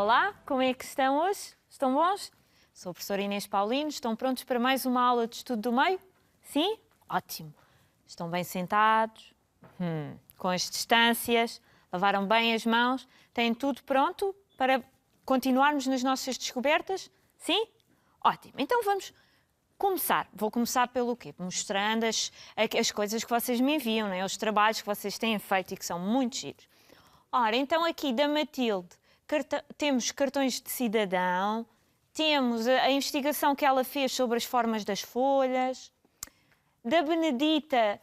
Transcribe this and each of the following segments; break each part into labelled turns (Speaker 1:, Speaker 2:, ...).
Speaker 1: Olá, como é que estão hoje? Estão bons? Sou a professora Inês Paulino, estão prontos para mais uma aula de estudo do meio? Sim? Ótimo! Estão bem sentados? Com as distâncias? Lavaram bem as mãos? Têm tudo pronto para continuarmos nas nossas descobertas? Sim? Ótimo! Então vamos começar. Vou começar pelo quê? Mostrando as coisas que vocês me enviam, né? Os trabalhos que vocês têm feito e que são muito giros. Ora, então aqui da Matilde temos cartões de cidadão, temos a investigação que ela fez sobre as formas das folhas. Da Benedita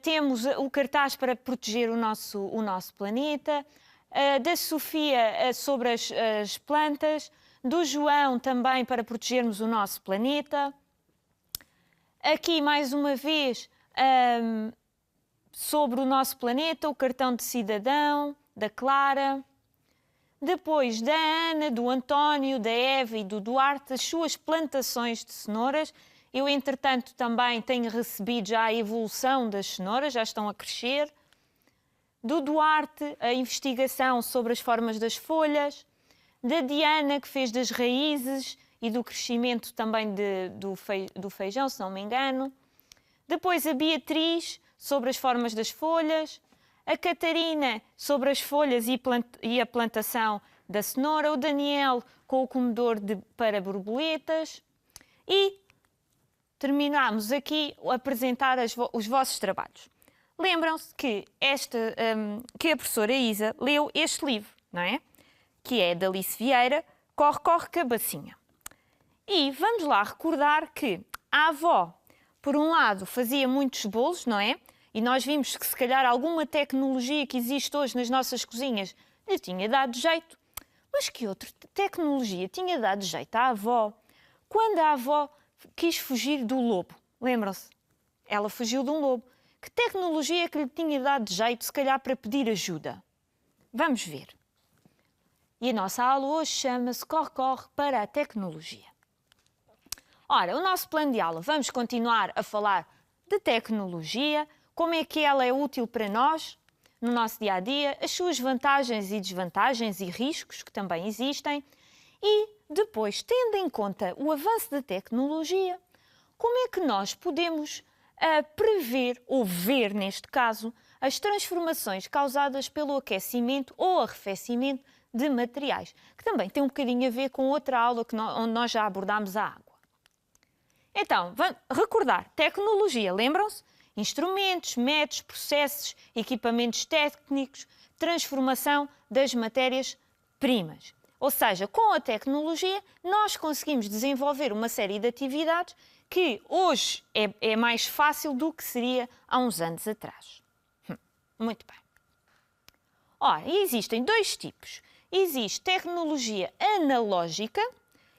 Speaker 1: temos o cartaz para proteger o nosso planeta. Da Sofia sobre as plantas. Do João também para protegermos o nosso planeta. Aqui mais uma vez sobre o nosso planeta, o cartão de cidadão, da Clara. Depois da Ana, do António, da Eva e do Duarte, as suas plantações de cenouras. Eu, entretanto, também tenho recebido já a evolução das cenouras, já estão a crescer. Do Duarte, a investigação sobre as formas das folhas. Da Diana, que fez das raízes e do crescimento também do feijão, se não me engano. Depois a Beatriz, sobre as formas das folhas. A Catarina, sobre as folhas e a plantação da cenoura. O Daniel, com o comedor para borboletas. E terminamos aqui a apresentar os vossos trabalhos. Lembram-se que a professora Isa leu este livro, não é? Que é da Alice Vieira, Corre, Corre, Cabacinha. E vamos lá recordar que a avó, por um lado, fazia muitos bolos, não é? E nós vimos que, se calhar, alguma tecnologia que existe hoje nas nossas cozinhas lhe tinha dado jeito. Mas que outra tecnologia tinha dado jeito à avó? Quando a avó quis fugir do lobo, lembram-se? Ela fugiu de um lobo. Que tecnologia é que lhe tinha dado jeito, se calhar, para pedir ajuda? Vamos ver. E a nossa aula hoje chama-se Corre, Corre para a Tecnologia. Ora, o nosso plano de aula, vamos continuar a falar de tecnologia, como é que ela é útil para nós, no nosso dia-a-dia, as suas vantagens e desvantagens e riscos que também existem, e depois, tendo em conta o avanço da tecnologia, como é que nós podemos prever, ou ver neste caso, as transformações causadas pelo aquecimento ou arrefecimento de materiais, que também tem um bocadinho a ver com outra aula onde nós já abordámos a água. Então, vamos recordar, tecnologia, lembram-se? Instrumentos, métodos, processos, equipamentos técnicos, transformação das matérias-primas. Ou seja, com a tecnologia, nós conseguimos desenvolver uma série de atividades que hoje é mais fácil do que seria há uns anos atrás. Muito bem. Ora, existem dois tipos. Existe tecnologia analógica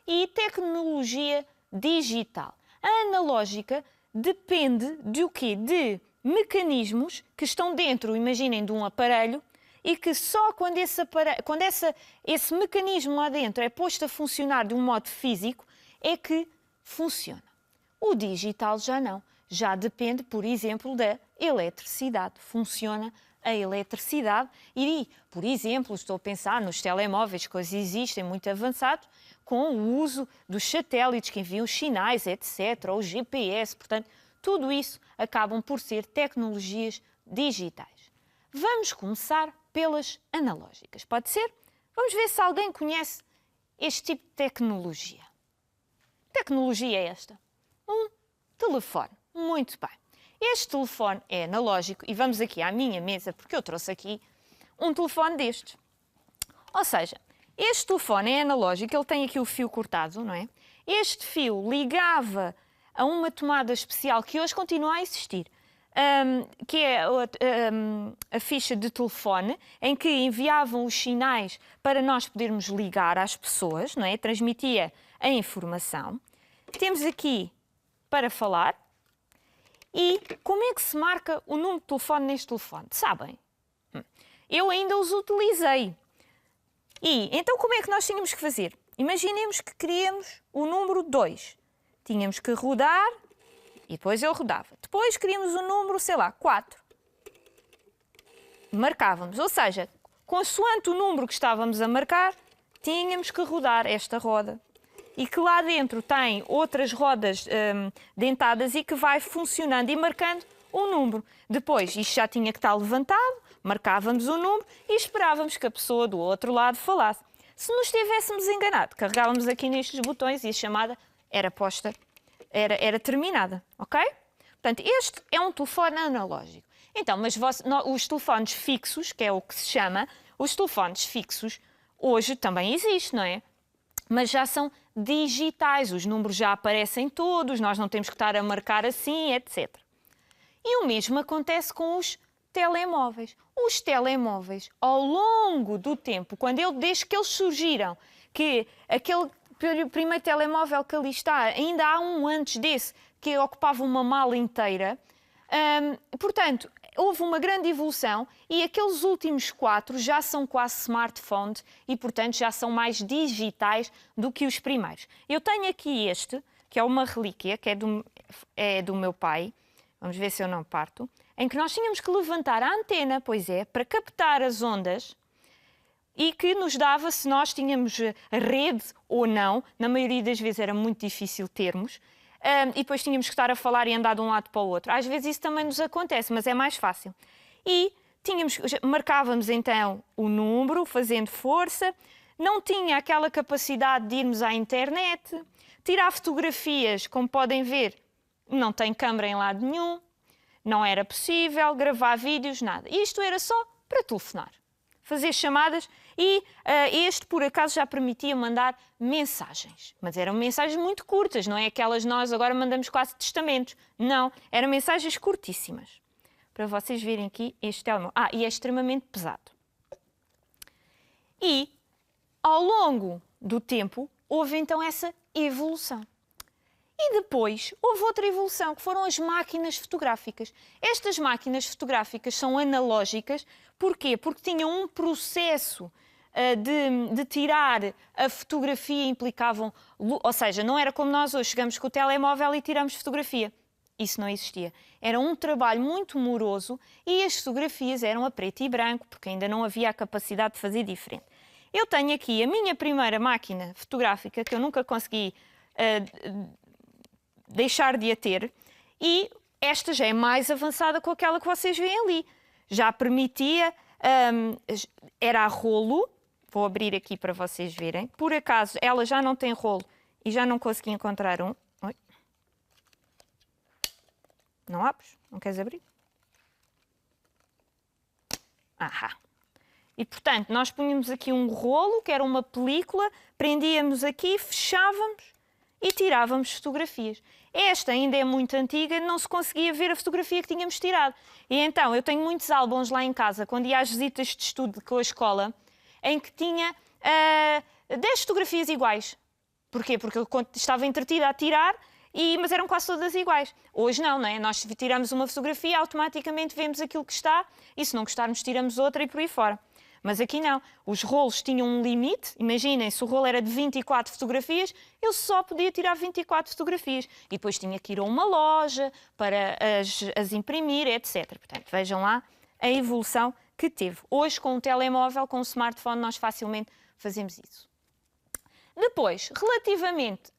Speaker 1: e tecnologia digital. A analógica depende de quê? De mecanismos que estão dentro, imaginem, de um aparelho e que só quando esse mecanismo lá dentro é posto a funcionar de um modo físico é que funciona. O digital já não. Já depende, por exemplo, da eletricidade. Funciona a eletricidade e, por exemplo, estou a pensar nos telemóveis que hoje existem muito avançados, com o uso dos satélites que enviam sinais, etc., ou GPS, portanto, tudo isso acabam por ser tecnologias digitais. Vamos começar pelas analógicas, pode ser? Vamos ver se alguém conhece este tipo de tecnologia. Que tecnologia é esta? Um telefone. Muito bem. Este telefone é analógico e vamos aqui à minha mesa, porque eu trouxe aqui um telefone destes. Ou seja, este telefone é analógico, ele tem aqui o fio cortado, não é? Este fio ligava a uma tomada especial que hoje continua a existir, que é a ficha de telefone, em que enviavam os sinais para nós podermos ligar às pessoas, não é? Transmitia a informação. Temos aqui para falar. E como é que se marca o número de telefone neste telefone? Sabem? Eu ainda os utilizei. E então como é que nós tínhamos que fazer? Imaginemos que queríamos o número 2. Tínhamos que rodar e depois eu rodava. Depois queríamos o número, sei lá, 4. Marcávamos. Ou seja, consoante o número que estávamos a marcar, tínhamos que rodar esta roda e que lá dentro tem outras rodas dentadas e que vai funcionando e marcando o número. Depois, isto já tinha que estar levantado, marcávamos o número e esperávamos que a pessoa do outro lado falasse. Se nos tivéssemos enganado, carregávamos aqui nestes botões e a chamada era posta, era terminada, ok? Portanto, este é um telefone analógico. Então, mas os telefones fixos, que é o que se chama, os telefones fixos, hoje também existe, não é? Mas já são digitais, os números já aparecem todos, nós não temos que estar a marcar assim, etc. E o mesmo acontece com os telemóveis. Os telemóveis, ao longo do tempo, desde que eles surgiram, que aquele primeiro telemóvel que ali está, ainda há um antes desse, que ocupava uma mala inteira, portanto, houve uma grande evolução e aqueles últimos 4 já são quase smartphones e, portanto, já são mais digitais do que os primeiros. Eu tenho aqui este, que é uma relíquia, que é do meu pai, vamos ver se eu não parto, em que nós tínhamos que levantar a antena, pois é, para captar as ondas e que nos dava se nós tínhamos rede ou não. Na maioria das vezes era muito difícil termos. E depois tínhamos que estar a falar e andar de um lado para o outro. Às vezes isso também nos acontece, mas é mais fácil. E marcávamos então o número, fazendo força, não tinha aquela capacidade de irmos à internet, tirar fotografias, como podem ver, não tem câmara em lado nenhum, não era possível, gravar vídeos, nada. Isto era só para telefonar, fazer chamadas e este, por acaso, já permitia mandar mensagens. Mas eram mensagens muito curtas, não é aquelas nós agora mandamos quase testamentos. Não, eram mensagens curtíssimas. Para vocês verem aqui este telemóvel. E é extremamente pesado. E, ao longo do tempo, houve então essa evolução. E depois houve outra evolução, que foram as máquinas fotográficas. Estas máquinas fotográficas são analógicas. Porquê? Porque tinham um processo de tirar a fotografia, implicavam... Ou seja, não era como nós hoje chegamos com o telemóvel e tiramos fotografia. Isso não existia. Era um trabalho muito moroso e as fotografias eram a preto e branco, porque ainda não havia a capacidade de fazer diferente. Eu tenho aqui a minha primeira máquina fotográfica, que eu nunca consegui deixar de a ter, e esta já é mais avançada com aquela que vocês veem ali. Já permitia, era a rolo, vou abrir aqui para vocês verem. Por acaso, ela já não tem rolo e já não consegui encontrar um. Oi. Não abres? Não queres abrir? E, portanto, nós punhamos aqui um rolo, que era uma película, prendíamos aqui, fechávamos e tirávamos fotografias. Esta ainda é muito antiga, não se conseguia ver a fotografia que tínhamos tirado. E então, eu tenho muitos álbuns lá em casa, quando ia às visitas de estudo com a escola, em que tinha 10 fotografias iguais. Porquê? Porque eu estava entretida a tirar, mas eram quase todas iguais. Hoje não é? Nós tiramos uma fotografia, automaticamente vemos aquilo que está, e se não gostarmos, tiramos outra e por aí fora. Mas aqui não. Os rolos tinham um limite. Imaginem, se o rolo era de 24 fotografias, eu só podia tirar 24 fotografias. E depois tinha que ir a uma loja para as imprimir, etc. Portanto, vejam lá a evolução que teve. Hoje, com um telemóvel, com um smartphone, nós facilmente fazemos isso. Depois, relativamente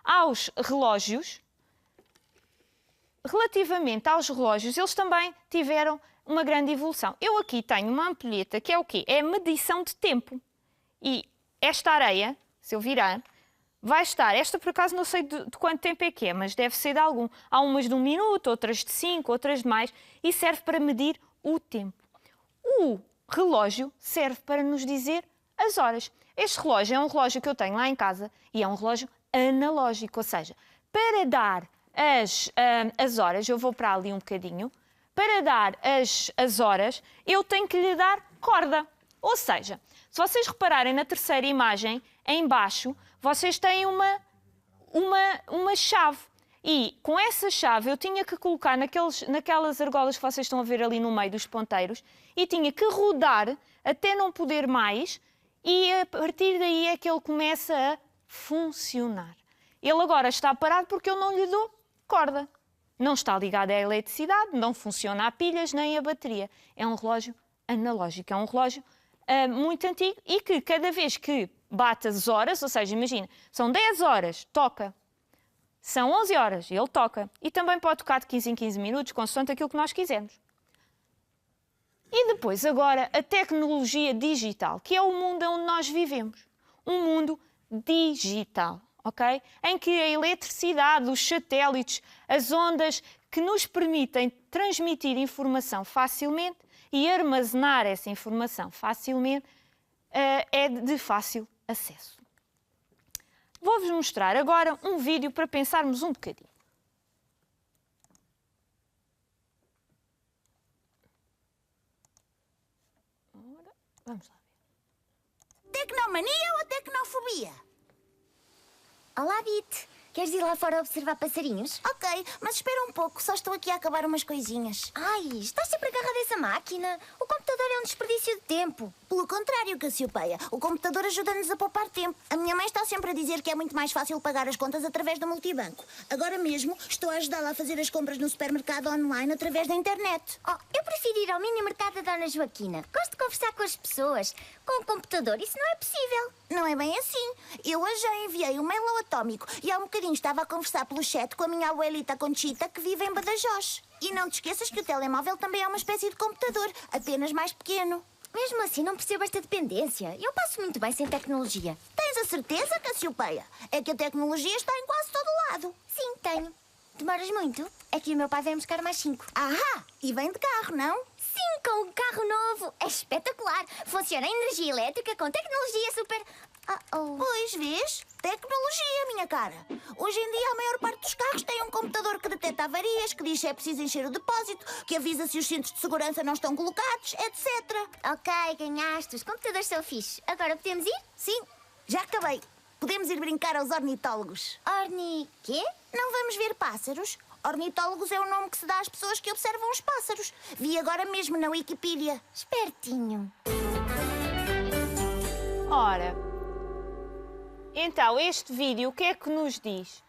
Speaker 1: aos relógios, eles também tiveram uma grande evolução. Eu aqui tenho uma ampulheta que é o quê? É a medição de tempo. E esta areia, se eu virar, vai estar... Esta, por acaso, não sei de quanto tempo é que é, mas deve ser de algum. Há umas de 1 minuto, outras de 5, outras de mais, e serve para medir o tempo. O relógio serve para nos dizer as horas. Este relógio é um relógio que eu tenho lá em casa e é um relógio analógico, ou seja, para dar as horas, eu vou para ali um bocadinho, para dar as horas, eu tenho que lhe dar corda. Ou seja, se vocês repararem na terceira imagem, em baixo, vocês têm uma chave. E com essa chave eu tinha que colocar naquelas argolas que vocês estão a ver ali no meio dos ponteiros e tinha que rodar até não poder mais e a partir daí é que ele começa a funcionar. Ele agora está parado porque eu não lhe dou corda. Não está ligado à eletricidade, não funciona a pilhas nem a bateria. É um relógio analógico, é um relógio muito antigo e que cada vez que bate as horas, ou seja, imagina, são 10 horas, toca. São 11 horas, ele toca. E também pode tocar de 15 em 15 minutos, consoante aquilo que nós quisermos. E depois, agora, a tecnologia digital, que é o mundo onde nós vivemos. Um mundo digital, ok? Em que a eletricidade, os satélites, as ondas que nos permitem transmitir informação facilmente e armazenar essa informação facilmente é de fácil acesso. Vou-vos mostrar agora um vídeo para pensarmos um bocadinho. Ora, vamos lá ver.
Speaker 2: Tecnomania ou tecnofobia?
Speaker 3: Olá, Bit. Queres ir lá fora observar passarinhos?
Speaker 2: Ok, mas espera um pouco, só estou aqui a acabar umas coisinhas.
Speaker 3: Ai, estás sempre agarrada a essa máquina. O computador é um desperdício de tempo.
Speaker 2: Pelo contrário, Cassiopeia, o computador ajuda-nos a poupar tempo. A minha mãe está sempre a dizer que é muito mais fácil pagar as contas através do multibanco. Agora mesmo estou a ajudá-la a fazer as compras no supermercado online através da internet.
Speaker 3: Oh, eu prefiro ir ao mini mercado da Dona Joaquina. Gosto de conversar com as pessoas. Com o computador isso não é possível.
Speaker 2: Não é bem assim. Eu hoje já enviei um mail ao Atómico e há um bocadinho estava a conversar pelo chat com a minha abuelita Conchita, que vive em Badajoz. E não te esqueças que o telemóvel também é uma espécie de computador, apenas mais pequeno.
Speaker 3: Mesmo assim, não percebo esta dependência. Eu passo muito bem sem tecnologia.
Speaker 2: Tens a certeza, Cassiopeia? É que a tecnologia está em quase todo lado.
Speaker 3: Sim, tenho. Demoras muito? É que o meu pai vem buscar mais 5.
Speaker 2: Ah, e vem de carro, não?
Speaker 3: Sim, com um carro novo. É espetacular. Funciona a energia elétrica com tecnologia super...
Speaker 2: Pois, vês? Tecnologia, minha cara. Hoje em dia, a maior parte dos carros tem um computador que detecta avarias, que diz se é preciso encher o depósito, que avisa se os cintos de segurança não estão colocados, etc.
Speaker 3: Ok, ganhaste. Os computadores são fixes. Agora podemos ir?
Speaker 2: Sim, já acabei. Podemos ir brincar aos ornitólogos.
Speaker 3: Quê?
Speaker 2: Não vamos ver pássaros? Ornitólogos é o nome que se dá às pessoas que observam os pássaros. Vi agora mesmo na Wikipídia.
Speaker 3: Espertinho.
Speaker 1: Ora, então este vídeo o que é que nos diz?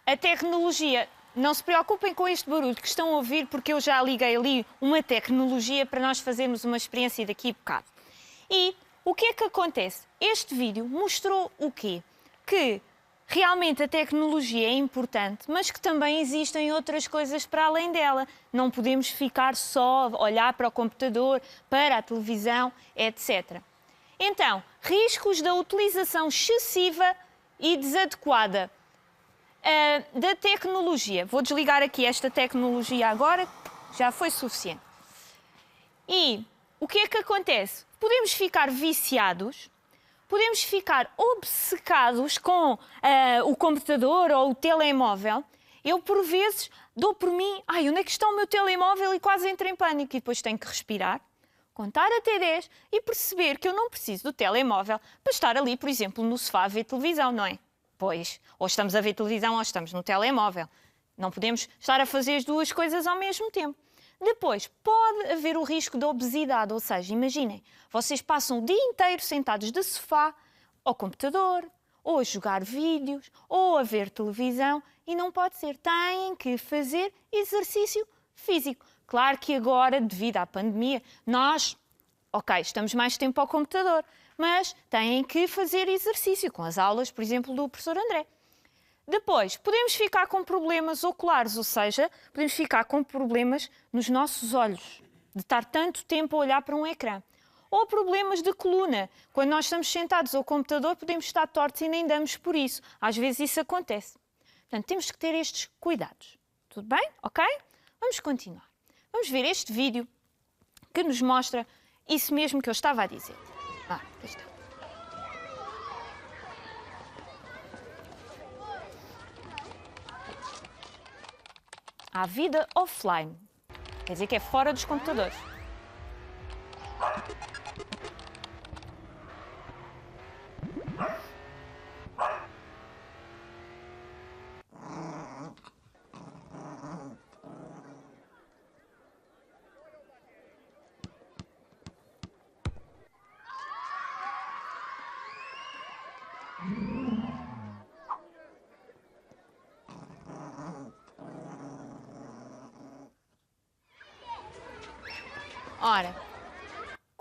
Speaker 1: A tecnologia, não se preocupem com este barulho que estão a ouvir porque eu já liguei ali uma tecnologia para nós fazermos uma experiência daqui a bocado. E o que é que acontece? Este vídeo mostrou o quê? Que realmente a tecnologia é importante, mas que também existem outras coisas para além dela. Não podemos ficar só a olhar para o computador, para a televisão, etc. Então, riscos da utilização excessiva e desadequada da tecnologia. Vou desligar aqui esta tecnologia agora, já foi suficiente. E o que é que acontece? Podemos ficar viciados, podemos ficar obcecados com o computador ou o telemóvel. Eu, por vezes, dou por mim, onde é que está o meu telemóvel? E quase entro em pânico. E depois tenho que respirar, contar até 10 e perceber que eu não preciso do telemóvel para estar ali, por exemplo, no sofá a ver televisão, não é? Pois, ou estamos a ver televisão ou estamos no telemóvel. Não podemos estar a fazer as duas coisas ao mesmo tempo. Depois, pode haver o risco de obesidade, ou seja, imaginem, vocês passam o dia inteiro sentados de sofá, ao computador, ou a jogar vídeos, ou a ver televisão, e não pode ser. Têm que fazer exercício físico. Claro que agora, devido à pandemia, nós, estamos mais tempo ao computador, mas têm que fazer exercício com as aulas, por exemplo, do professor André. Depois, podemos ficar com problemas oculares, ou seja, podemos ficar com problemas nos nossos olhos, de estar tanto tempo a olhar para um ecrã. Ou problemas de coluna. Quando nós estamos sentados ao computador, podemos estar tortos e nem damos por isso. Às vezes isso acontece. Portanto, temos que ter estes cuidados. Tudo bem? Ok? Vamos continuar. Vamos ver este vídeo que nos mostra isso mesmo que eu estava a dizer. Aqui está. Há vida offline. Quer dizer que é fora dos computadores. Ora,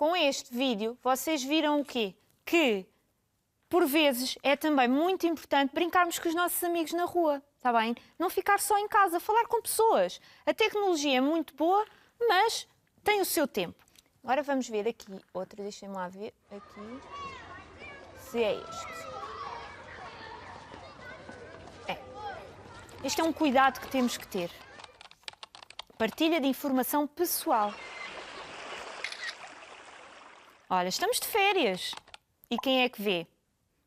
Speaker 1: com este vídeo, vocês viram o quê? Que, por vezes, é também muito importante brincarmos com os nossos amigos na rua, está bem? Não ficar só em casa, falar com pessoas. A tecnologia é muito boa, mas tem o seu tempo. Agora vamos ver aqui outra, deixem-me lá ver aqui se é este. Este é um cuidado que temos que ter. Partilha de informação pessoal. Olha, estamos de férias. E quem é que vê?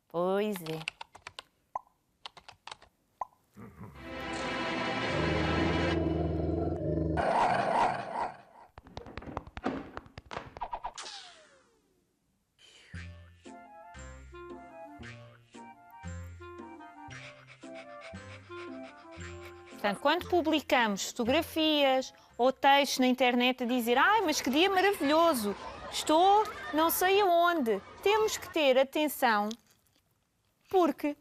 Speaker 1: Pois é. Portanto, quando publicamos fotografias ou textos na internet a dizer "Ai, mas que dia maravilhoso! Estou não sei aonde", temos que ter atenção porque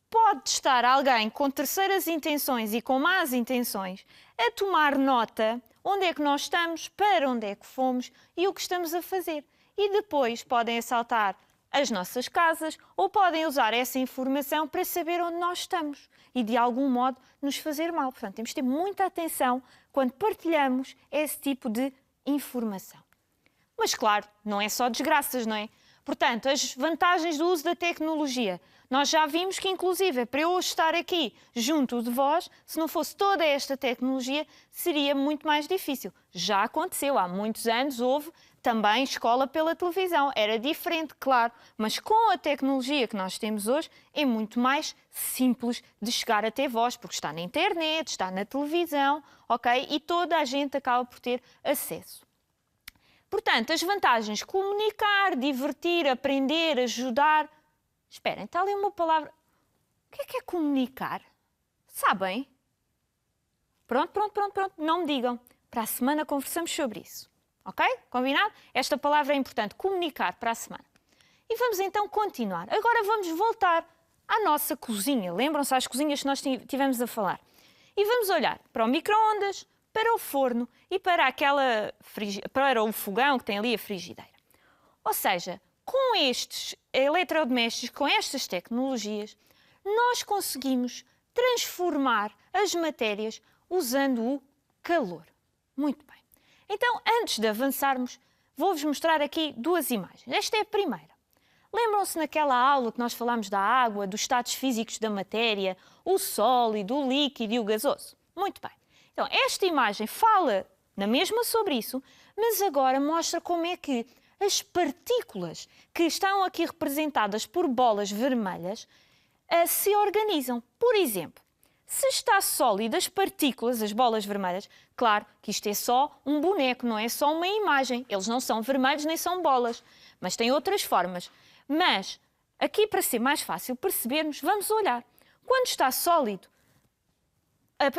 Speaker 1: pode estar alguém com terceiras intenções e com más intenções a tomar nota onde é que nós estamos, para onde é que fomos e o que estamos a fazer. E depois podem assaltar as nossas casas ou podem usar essa informação para saber onde nós estamos e, de algum modo, nos fazer mal. Portanto, temos de ter muita atenção quando partilhamos esse tipo de informação. Mas, claro, não é só desgraças, não é? Portanto, as vantagens do uso da tecnologia. Nós já vimos que, inclusive, para eu estar aqui junto de vós, se não fosse toda esta tecnologia, seria muito mais difícil. Já aconteceu, há muitos anos houve também escola pela televisão. Era diferente, claro, mas com a tecnologia que nós temos hoje, é muito mais simples de chegar até vós, porque está na internet, está na televisão, ok? E toda a gente acaba por ter acesso. Portanto, as vantagens: comunicar, divertir, aprender, ajudar. Esperem, está ali uma palavra. O que é comunicar? Sabem? Pronto. Não me digam. Para a semana conversamos sobre isso. Ok? Combinado? Esta palavra é importante. Comunicar para a semana. E vamos então continuar. Agora vamos voltar à nossa cozinha. Lembram-se às cozinhas que nós tivemos a falar? E vamos olhar para o micro-ondas, para o forno e para para o fogão que tem ali a frigideira. Ou seja, com estes eletrodomésticos, com estas tecnologias, nós conseguimos transformar as matérias usando o calor. Muito bem. Então, antes de avançarmos, vou-vos mostrar aqui duas imagens. Esta é a primeira. Lembram-se naquela aula que nós falámos da água, dos estados físicos da matéria, o sólido, o líquido e o gasoso? Muito bem. Então, esta imagem fala na mesma sobre isso, mas agora mostra como é que as partículas que estão aqui representadas por bolas vermelhas se organizam. Por exemplo, se está sólido, as partículas, as bolas vermelhas, claro que isto é só um boneco, não é só uma imagem. Eles não são vermelhos nem são bolas, mas têm outras formas. Mas, aqui para ser mais fácil percebermos, vamos olhar. Quando está sólido,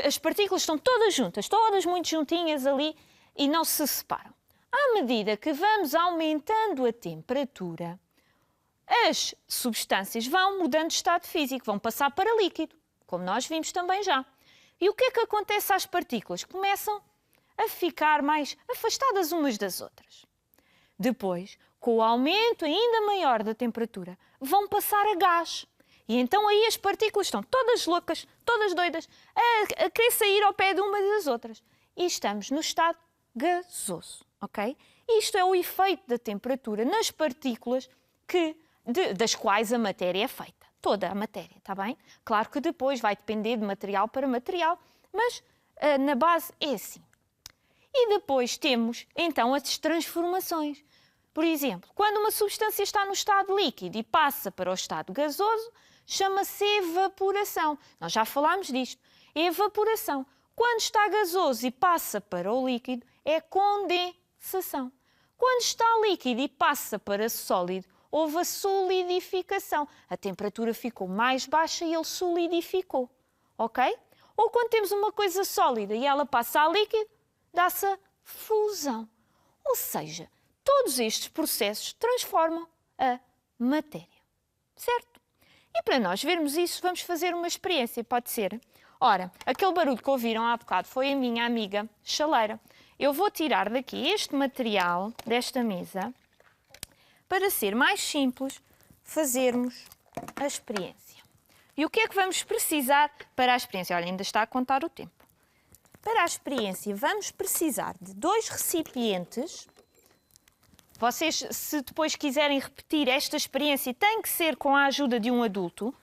Speaker 1: as partículas estão todas juntas, todas muito juntinhas ali e não se separam. À medida que vamos aumentando a temperatura, as substâncias vão mudando de estado físico, vão passar para líquido, como nós vimos também já. E o que é que acontece às partículas? Começam a ficar mais afastadas umas das outras. Depois, com o aumento ainda maior da temperatura, vão passar a gás. E então aí as partículas estão todas loucas, todas doidas, a querer sair ao pé de umas das outras. E estamos no estado gasoso, ok? Isto é o efeito da temperatura nas partículas das quais a matéria é feita. Toda a matéria, está bem? Claro que depois vai depender de material para material, mas na base é assim. E depois temos, então, as transformações. Por exemplo, quando uma substância está no estado líquido e passa para o estado gasoso, chama-se evaporação. Nós já falámos disto. Evaporação. Quando está gasoso e passa para o líquido, é condensação. Quando está líquido e passa para sólido, houve a solidificação. A temperatura ficou mais baixa e ele solidificou. Ok? Ou quando temos uma coisa sólida e ela passa a líquido, dá-se a fusão. Ou seja, todos estes processos transformam a matéria. Certo? E para nós vermos isso, vamos fazer uma experiência, pode ser? Ora, aquele barulho que ouviram há bocado foi a minha amiga chaleira. Eu vou tirar daqui este material desta mesa para ser mais simples fazermos a experiência. E o que é que vamos precisar para a experiência? Olha, ainda está a contar o tempo. Para a experiência, vamos precisar de 2 recipientes. Vocês, se depois quiserem repetir esta experiência, tem que ser com a ajuda de um adulto,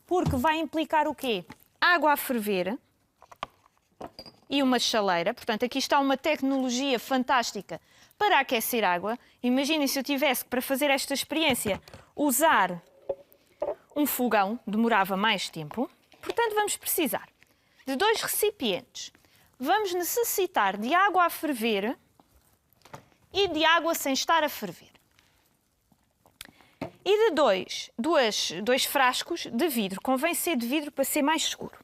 Speaker 1: porque vai implicar o quê? Água a ferver e uma chaleira. Portanto, aqui está uma tecnologia fantástica para aquecer água. Imaginem se eu tivesse que, para fazer esta experiência, usar um fogão, demorava mais tempo. Portanto, vamos precisar de 2 recipientes. Vamos necessitar de água a ferver e de água sem estar a ferver. E de dois frascos de vidro. Convém ser de vidro para ser mais seguro.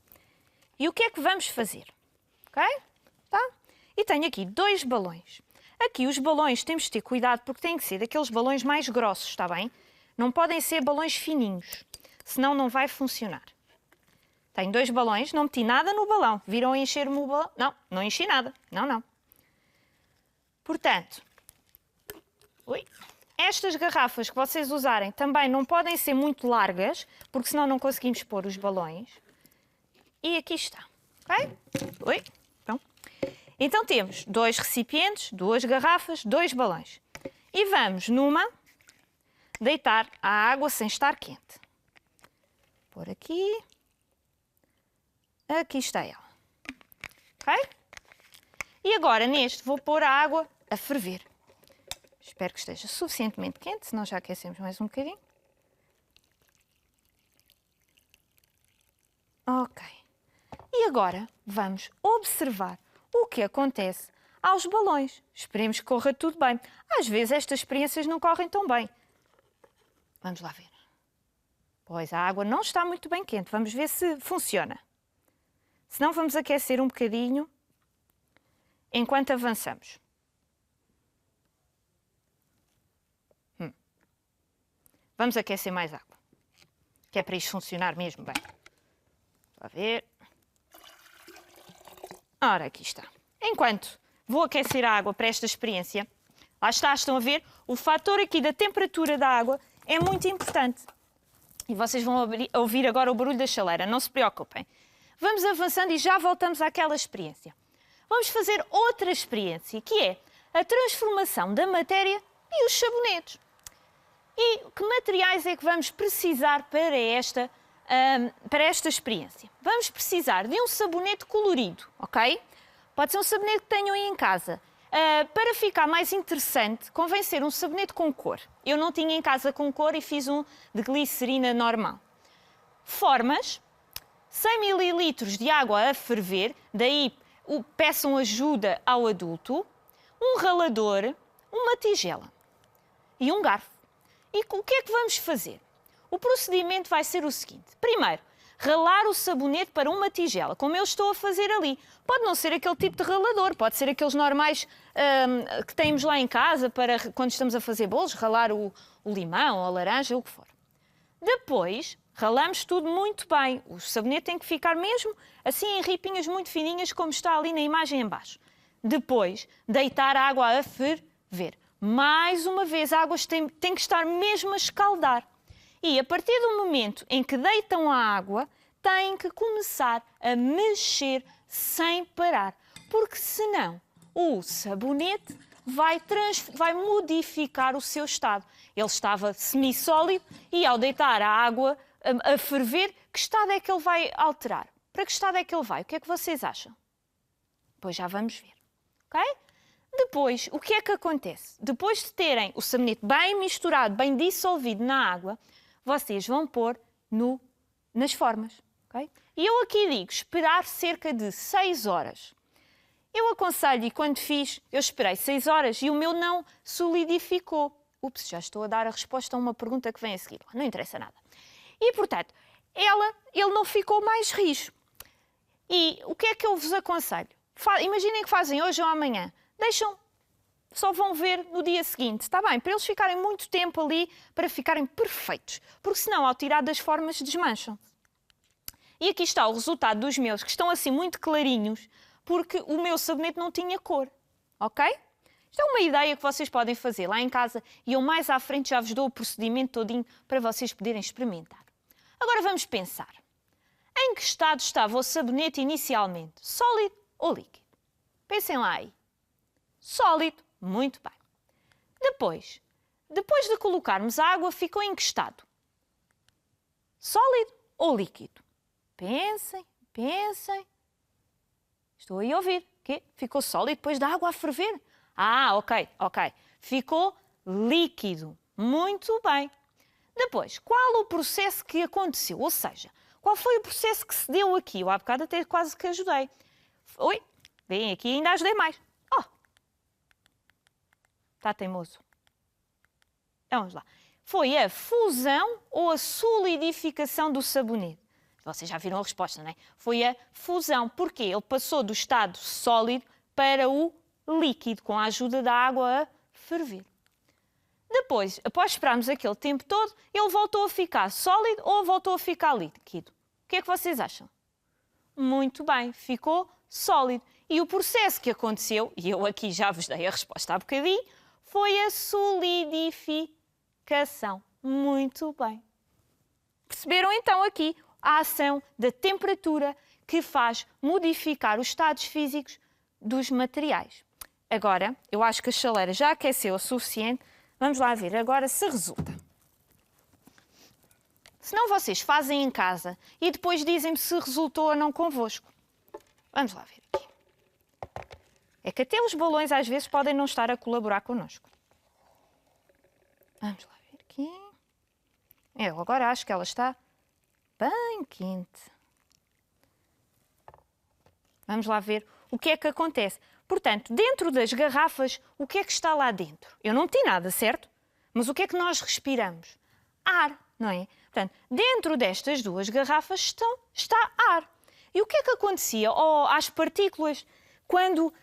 Speaker 1: E o que é que vamos fazer? Ok? Tá? E tenho aqui 2 balões. Aqui os balões temos de ter cuidado porque têm que ser daqueles balões mais grossos, está bem? Não podem ser balões fininhos, senão não vai funcionar. Tenho 2 balões, não meti nada no balão. Viram encher-me o balão? Não, não enchi nada. Não. Portanto, estas garrafas que vocês usarem também não podem ser muito largas, porque senão não conseguimos pôr os balões. E aqui está. Ok? Então temos 2 recipientes, 2 garrafas, 2 balões. E vamos numa deitar a água sem estar quente. Por aqui. Aqui está ela. Ok? E agora neste vou pôr a água a ferver. Espero que esteja suficientemente quente, senão já aquecemos mais um bocadinho. Ok. E agora vamos observar o que acontece aos balões. Esperemos que corra tudo bem. Às vezes estas experiências não correm tão bem. Vamos lá ver. Pois a água não está muito bem quente. Vamos ver se funciona. Se não, vamos aquecer um bocadinho enquanto avançamos. Vamos aquecer mais água, que é para isto funcionar mesmo bem. Vá ver. Ora, aqui está. Enquanto vou aquecer a água para esta experiência, lá está, estão a ver, o fator aqui da temperatura da água é muito importante. E vocês vão ouvir agora o barulho da chaleira, não se preocupem. Vamos avançando e já voltamos àquela experiência. Vamos fazer outra experiência, que é a transformação da matéria e os sabonetes. E que materiais é que vamos precisar para esta experiência? Vamos precisar de um sabonete colorido, ok? Pode ser um sabonete que tenham aí em casa. Para ficar mais interessante, convém ser um sabonete com cor. Eu não tinha em casa com cor e fiz um de glicerina normal. Formas, 100 ml de água a ferver, daí peçam ajuda ao adulto, um ralador, uma tigela e um garfo. E o que é que vamos fazer? O procedimento vai ser o seguinte. Primeiro, ralar o sabonete para uma tigela, como eu estou a fazer ali. Pode não ser aquele tipo de ralador, pode ser aqueles normais que temos lá em casa para quando estamos a fazer bolos, ralar o limão ou a laranja, o que for. Depois, ralamos tudo muito bem. O sabonete tem que ficar mesmo assim em ripinhas muito fininhas, como está ali na imagem em baixo. Depois, deitar a água a ferver. Mais uma vez, a água tem que estar mesmo a escaldar. E a partir do momento em que deitam a água, têm que começar a mexer sem parar. Porque senão o sabonete vai modificar o seu estado. Ele estava semissólido e ao deitar a água a ferver, que estado é que ele vai alterar? Para que estado é que ele vai? O que é que vocês acham? Pois já vamos ver. Ok? Depois, o que é que acontece? Depois de terem o sabonete bem misturado, bem dissolvido na água, vocês vão pôr nas formas. Okay? E eu aqui digo, esperar cerca de 6 horas. Eu aconselho, e quando fiz, eu esperei 6 horas e o meu não solidificou. Ups, já estou a dar a resposta a uma pergunta que vem a seguir. Não interessa nada. E, portanto, ele não ficou mais rijo. E o que é que eu vos aconselho? Imaginem que fazem hoje ou amanhã. Só vão ver no dia seguinte, está bem? Para eles ficarem muito tempo ali, para ficarem perfeitos. Porque senão, ao tirar das formas, desmancham. E aqui está o resultado dos meus, que estão assim muito clarinhos, porque o meu sabonete não tinha cor, ok? Isto é uma ideia que vocês podem fazer lá em casa e eu mais à frente já vos dou o procedimento todinho para vocês poderem experimentar. Agora vamos pensar. Em que estado estava o sabonete inicialmente? Sólido ou líquido? Pensem lá aí. Sólido. Muito bem. Depois de colocarmos a água, ficou em que estado? Sólido ou líquido? Pensem, pensem. Estou aí a ouvir. Quê? Ficou sólido depois da água a ferver? Ah, ok. Ficou líquido. Muito bem. Depois, qual o processo que aconteceu? Ou seja, qual foi o processo que se deu aqui? Eu há bocado até quase que ajudei. Oi, vem aqui e ainda ajudei mais. Oh, está teimoso. Vamos lá. Foi a fusão ou a solidificação do sabonete? Vocês já viram a resposta, não é? Foi a fusão. Porquê? Ele passou do estado sólido para o líquido, com a ajuda da água a ferver. Depois, após esperarmos aquele tempo todo, ele voltou a ficar sólido ou voltou a ficar líquido? O que é que vocês acham? Muito bem, ficou sólido. E o processo que aconteceu, e eu aqui já vos dei a resposta há bocadinho, foi a solidificação. Muito bem. Perceberam então aqui a ação da temperatura que faz modificar os estados físicos dos materiais. Agora, eu acho que a chaleira já aqueceu o suficiente. Vamos lá ver agora se resulta. Se não, vocês fazem em casa e depois dizem-me se resultou ou não convosco. Vamos lá ver aqui. É que até os balões às vezes podem não estar a colaborar connosco. Vamos lá ver aqui. Eu agora acho que ela está bem quente. Vamos lá ver o que é que acontece. Portanto, dentro das garrafas, o que é que está lá dentro? Eu não meti nada, certo? Mas o que é que nós respiramos? Ar, não é? Portanto, dentro destas duas garrafas está ar. E o que é que acontecia às partículas quando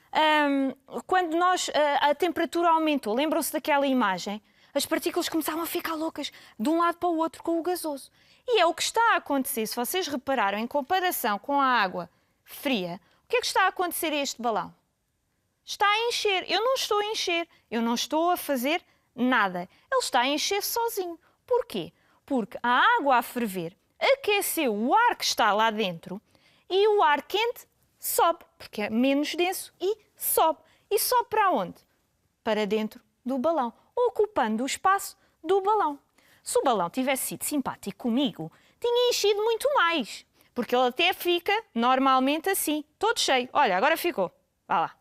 Speaker 1: a temperatura aumentou? Lembram-se daquela imagem? As partículas começavam a ficar loucas de um lado para o outro com o gasoso. E é o que está a acontecer, se vocês repararam, em comparação com a água fria, o que é que está a acontecer a este balão? Está a encher. Eu não estou a encher. Eu não estou a fazer nada. Ele está a encher sozinho. Porquê? Porque a água a ferver aqueceu o ar que está lá dentro e o ar quente sobe, porque é menos denso e sobe. E sobe para onde? Para dentro do balão, ocupando o espaço do balão. Se o balão tivesse sido simpático comigo, tinha enchido muito mais, porque ele até fica normalmente assim, todo cheio. Olha, agora ficou. Vá lá.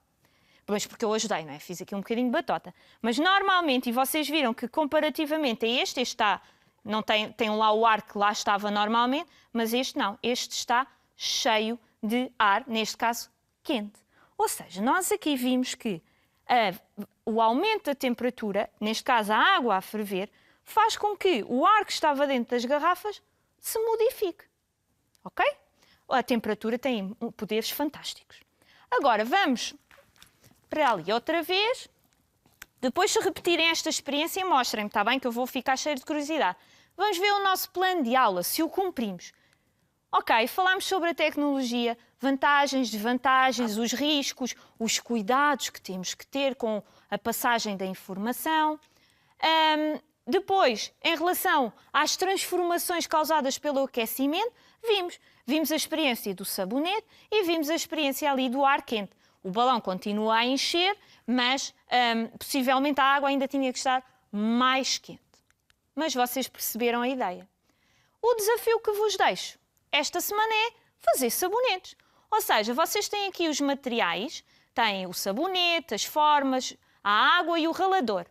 Speaker 1: Mas porque eu ajudei, não é? Fiz aqui um bocadinho de batota. Mas normalmente, e vocês viram que comparativamente a este está, não tem lá o ar que lá estava normalmente, mas este não. Este está cheio de ar, neste caso, quente. Ou seja, nós aqui vimos que o aumento da temperatura, neste caso a água a ferver, faz com que o ar que estava dentro das garrafas se modifique. Ok? A temperatura tem poderes fantásticos. Agora, vamos para ali outra vez. Depois, se repetirem esta experiência, mostrem-me, está bem? Que eu vou ficar cheio de curiosidade. Vamos ver o nosso plano de aula, se o cumprimos. Ok, falámos sobre a tecnologia, vantagens, desvantagens, os riscos, os cuidados que temos que ter com a passagem da informação. Depois, em relação às transformações causadas pelo aquecimento, vimos a experiência do sabonete e vimos a experiência ali do ar quente. O balão continua a encher, mas possivelmente a água ainda tinha que estar mais quente. Mas vocês perceberam a ideia. O desafio que vos deixo esta semana é fazer sabonetes. Ou seja, vocês têm aqui os materiais, têm o sabonete, as formas, a água e o ralador.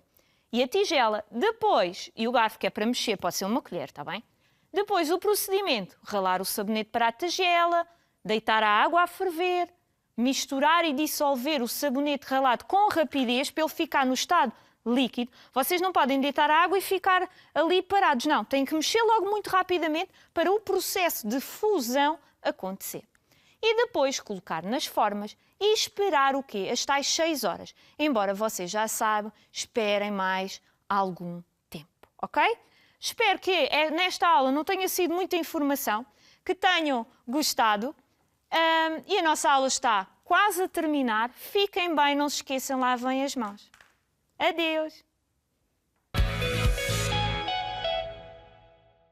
Speaker 1: E a tigela. Depois, e o garfo que é para mexer, pode ser uma colher, está bem? Depois o procedimento, ralar o sabonete para a tigela, deitar a água a ferver, misturar e dissolver o sabonete ralado com rapidez para ele ficar no estado líquido. Vocês não podem deitar a água e ficar ali parados, não. Têm que mexer logo muito rapidamente para o processo de fusão acontecer. E depois colocar nas formas e esperar o quê? As tais 6 horas. Embora vocês já saibam, esperem mais algum tempo, ok? Espero que nesta aula não tenha sido muita informação, que tenham gostado. E a nossa aula está quase a terminar. Fiquem bem, não se esqueçam, lavem as mãos. Adeus!